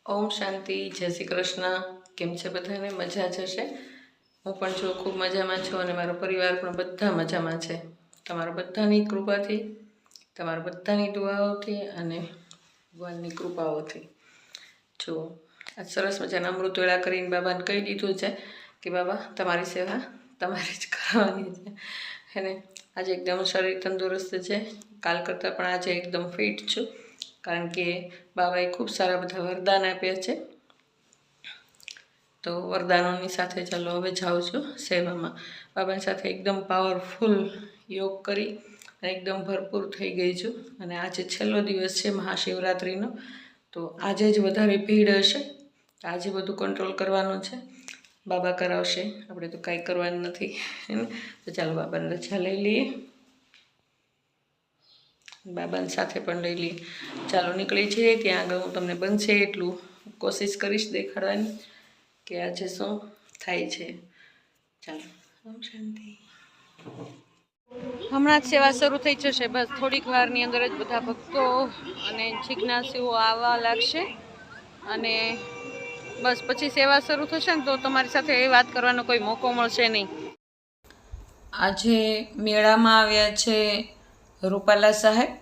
ઓમ શાંતિ, જય શ્રી કૃષ્ણ. કેમ છે બધાને? મજા જ હશે. હું પણ છું ખૂબ મજામાં છું અને મારો પરિવાર પણ બધા મજામાં છે. તમારા બધાની કૃપાથી, તમારા બધાની દુઆઓથી અને ભગવાનની કૃપાઓથી. જો આ સરસ મજાના અમૃત વેળા કરીને બાબાને કહી દીધું છે કે બાબા તમારી સેવા તમારે જ કરવાની છે. અને આજે એકદમ શરીર તંદુરસ્ત છે. કાલ કરતાં પણ આજે એકદમ ફિટ છું, કારણ કે બાબાએ ખૂબ સારા બધા વરદાન આપ્યા છે. તો વરદાનોની સાથે ચાલો હવે જાઉં છું સેવામાં. બાબાની સાથે એકદમ પાવરફુલ યોગ કરી અને એકદમ ભરપૂર થઈ ગઈ છું. અને આજે છેલ્લો દિવસ છે મહાશિવરાત્રિનો, તો આજે જ વધારે ભીડ હશે. આજે બધું કંટ્રોલ કરવાનું છે. બાબા કરાવશે, આપણે તો કાંઈ કરવાનું નથી. તો ચાલો બાબાને રજા લઈ લઈએ, બાબાની સાથે પણ લઈ લઈએ. ચાલો નીકળી જઈએ. ત્યાં આગળ હું તમને બનશે એટલું કોશિશ કરીશ દેખાડવાની કે આજે શું થાય છે. ચાલો, ઓમ શાંતિ. હમણાં જ સેવા શરૂ થઈ જશે. બસ થોડીક વારની અંદર જ બધા ભક્તો અને જિજ્ઞાસુઓ આવવા લાગશે અને બસ પછી સેવા શરૂ થશે ને તો તમારી સાથે એ વાત કરવાનો કોઈ મોકો મળશે નહીં. આજે મેળામાં આવ્યા છે રૂપાલા સાહેબ.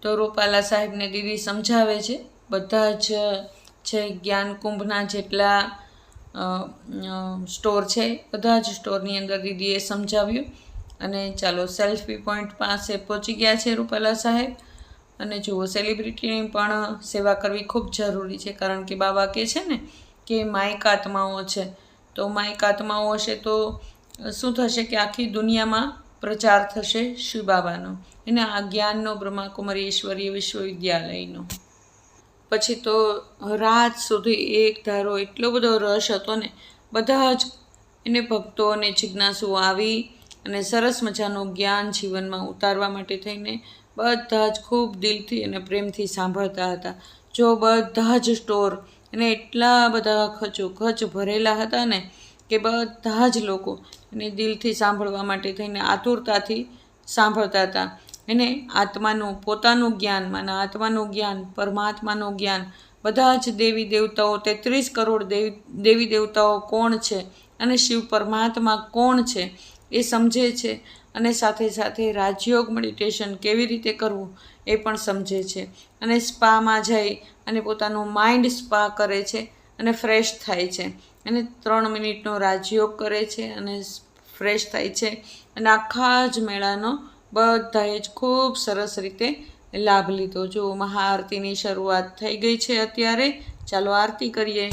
તો રૂપાલા સાહેબને દીદી સમજાવે છે. બધા જ છે જ્ઞાન કુંભના જેટલા સ્ટોર છે, બધા જ સ્ટોરની અંદર દીદીએ સમજાવ્યું. અને ચાલો સેલ્ફી પોઈન્ટ પાસે પહોંચી ગયા છે રૂપાલા સાહેબ. અને જુઓ, સેલિબ્રિટીની પણ સેવા કરવી ખૂબ જરૂરી છે, કારણ કે બાબા કહે છે ને કે માઇક આત્માઓ છે. તો માઇક આત્માઓ હશે તો શું થશે કે આખી દુનિયામાં પ્રચાર થશે શિવ બાબાનો, એને આ જ્ઞાનનો બ્રહ્માકુમારી ઈશ્વરીય વિશ્વવિદ્યાલયનો. પછી તો રાત સુધી એક ધારો એટલો બધો રસ હતો ને, બધા જ એને ભક્તો અને જિજ્ઞાસુઓ આવી અને સરસ મજાનું જ્ઞાન જીવનમાં ઉતારવા માટે થઈને બધા જ ખૂબ દિલથી અને પ્રેમથી સાંભળતા હતા. જો બધા જ સ્ટોર એને એટલા બધા ખચોખચ ભરેલા હતા ને કે બધા જ લોકો એને દિલથી સાંભળવા માટે થઈને આતુરતાથી સાંભળતા હતા. એને આત્માનું પોતાનું જ્ઞાન, માના આત્માનું જ્ઞાન, પરમાત્માનું જ્ઞાન, બધા જ દેવી દેવતાઓ, 33 કરોડ દેવી દેવતાઓ કોણ છે અને શિવ પરમાત્મા કોણ છે એ સમજે છે. અને સાથે સાથે રાજયોગ મેડિટેશન કેવી રીતે કરવું એ પણ સમજે છે. અને સ્પામાં જઈ અને પોતાનું માઇન્ડ સ્પા કરે છે અને ફ્રેશ થાય છે. અને 3 મિનિટનો રાજયોગ કરે છે અને ફ્રેશ થાય છે. અને આખા જ મેળાનો બધાએ જ ખૂબ સરસ રીતે લાભ લીધો. જો મહાઆરતીની શરૂઆત થઈ ગઈ છે અત્યારે. ચાલો આરતી કરીએ.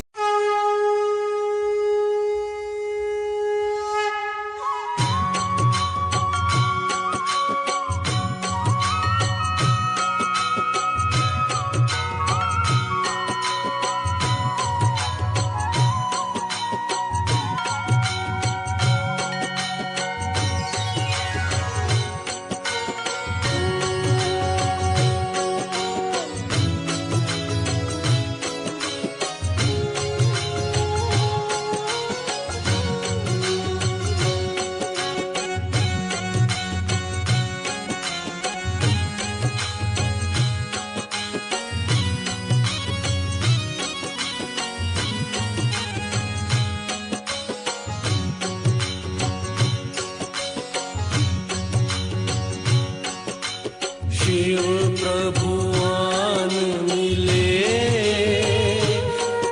शिव प्रभुआन मिले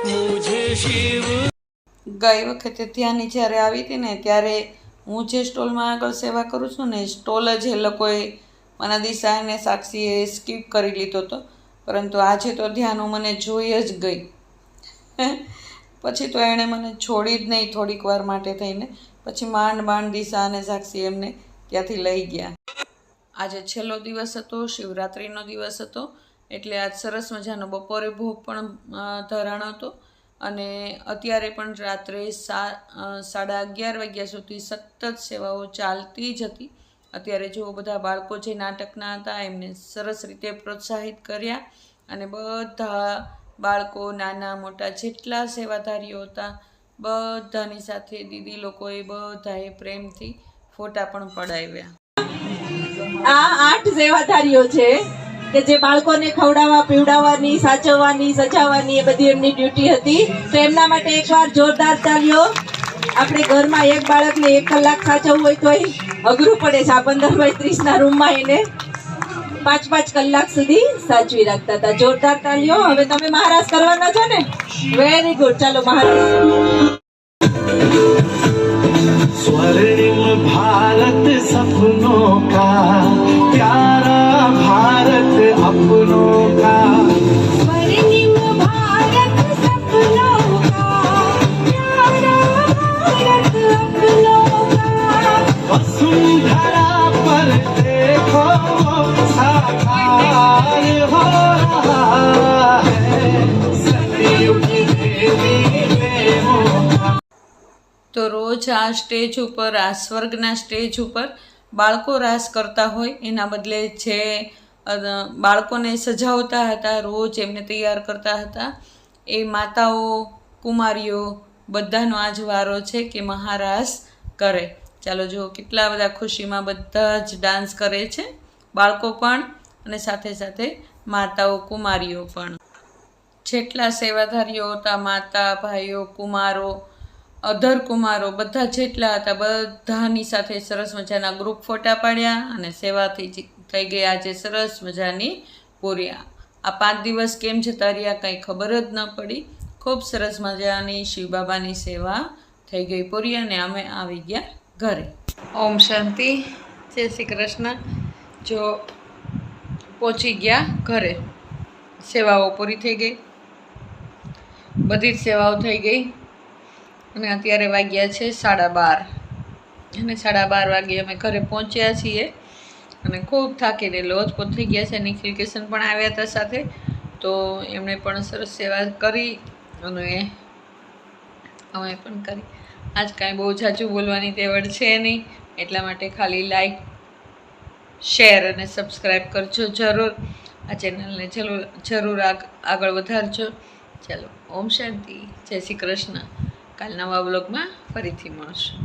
मुझे शिव. ગઈ વખતે ત્યાંની જ્યારે આવી હતી ને, ત્યારે હું જે સ્ટોલમાં આગળ સેવા કરું છું ને, સ્ટોલ જ એ લોકોએ મને દિશા અને સાક્ષીએ સ્કીપ કરી લીધો હતો. પરંતુ આજે તો ધ્યાન હું મને જોઈ જ ગઈ. પછી તો એણે મને છોડી જ નહીં થોડીક વાર માટે થઈને. પછી માંડ દિશા અને સાક્ષી એમને ત્યાંથી લઈ ગયા. આજે છેલ્લો દિવસ હતો, શિવરાત્રિનો દિવસ હતો, એટલે આજ સરસ મજાનો બપોરે ભોગ પણ ધરાણો હતો. અને અત્યારે પણ રાત્રે 11:30 વાગ્યા સુધી સતત સેવાઓ ચાલતી જ હતી. અત્યારે જો બધા બાળકો જે નાટકના હતા એમને સરસ રીતે પ્રોત્સાહિત કર્યા. અને બધા બાળકો નાના મોટા જેટલા સેવાધારીઓ હતા બધાની સાથે દીદી લોકોએ બધાએ પ્રેમથી ફોટા પણ પડાવ્યા. આ 8 સેવાધારીઓ છે કે જે બાળકોને ખવડાવવા પીવડાવવાની સાચવવાની સજાવવાની એ બધી એમની ડ્યુટી હતી. તો એમના માટે એકવાર જોરદાર તાળીઓ. આપણે ઘરમાં એક બાળકને 1 કલાક સાચવવું હોય તો અઘરું પડે છે. આ 15x30 ના રૂમમાં એને 5-5 કલાક સુધી સાચવી રાખતા હતા. જોરદાર તાળીઓ. હવે તમે મહારાજ કરવાના છો ને? Very good. ચાલો મહારાજ. स्वर्णिम भारत सपनों का प्यारा भारत अपनों का स्वर्णिम भारत सपनों का प्यारा भारत अपनों का वसुंधरा पर देखो साकार हो रहा है सतयुग देवी प्रेमों का। તો રોજ આ સ્ટેજ ઉપર, આ સ્વર્ગના સ્ટેજ ઉપર બાળકો રાસ કરતા હોય એના બદલે જે બાળકોને સજાવતા હતા, રોજ એમને તૈયાર કરતા હતા, એ માતાઓ, કુમારીઓ બધાનો આજ વારો છે કે મહારાસ કરે. ચાલો જુઓ કેટલા બધા ખુશીમાં બધા જ ડાન્સ કરે છે, બાળકો પણ અને સાથે સાથે માતાઓ, કુમારીઓ પણ. જેટલા સેવાધારીઓ હતા, માતા, ભાઈઓ, કુમારો, અધર કુમારો બધા જેટલા હતા બધાની સાથે સરસ મજાના ગ્રુપ ફોટા પાડ્યા અને સેવાથી થઈ ગઈ આજે સરસ મજાની પૂરી. આ 5 દિવસ કેમ જતા રહ્યા કંઈ ખબર જ ન પડી. ખૂબ સરસ મજાની શિવ બાબાની સેવા થઈ ગઈ પૂરી અને અમે આવી ગયા ઘરે. ઓમ શાંતિ, જય શ્રી કૃષ્ણ. જો પહોંચી ગયા ઘરે, સેવાઓ પૂરી થઈ ગઈ, બધી જ સેવાઓ થઈ ગઈ અને અત્યારે વાગ્યા છે 12:30 અને 12:30 વાગે અમે ઘરે પહોંચ્યા છીએ અને ખૂબ થાકીને લોજપોચ થઈ ગયા છે. નિખિલ કિશન પણ આવ્યા હતા સાથે, તો એમણે પણ સરસ સેવા કરી અને અમે પણ કરી. આજ કાંઈ બહુ ઝાઝું બોલવાની તેવડ છે નહીં, એટલા માટે ખાલી લાઈક, શેર અને સબસ્ક્રાઈબ કરજો જરૂર. આ ચેનલને જરૂર આગળ વધારજો. ચાલો, ઓમ શાંતિ, જય શ્રી કૃષ્ણ. કાલ નવા બ્લોગમાં ફરીથી મળશું.